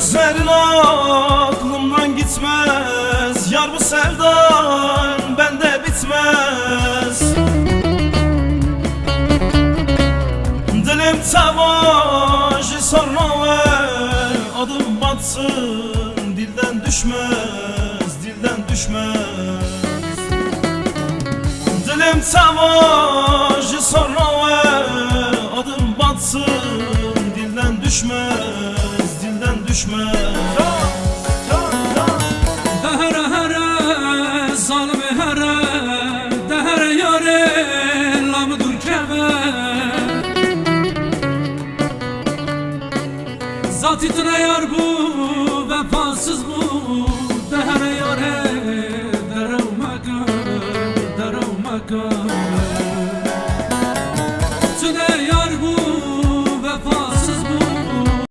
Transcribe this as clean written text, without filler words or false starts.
Gözlerin aklımdan gitmez, yar bu sevdan bende bitmez. Dilim savaşı sonra ver, adım batsın, dilden düşmez, dilden düşmez. Dilim savaşı sonra ver, adım batsın, dilden düşmez, dilden düşmez. Dehre here, zalimi here, dehre yare, lamıdır keve. Zatitine yar bu, vefasız bu, dehre yare, dere umaka, dere umaka.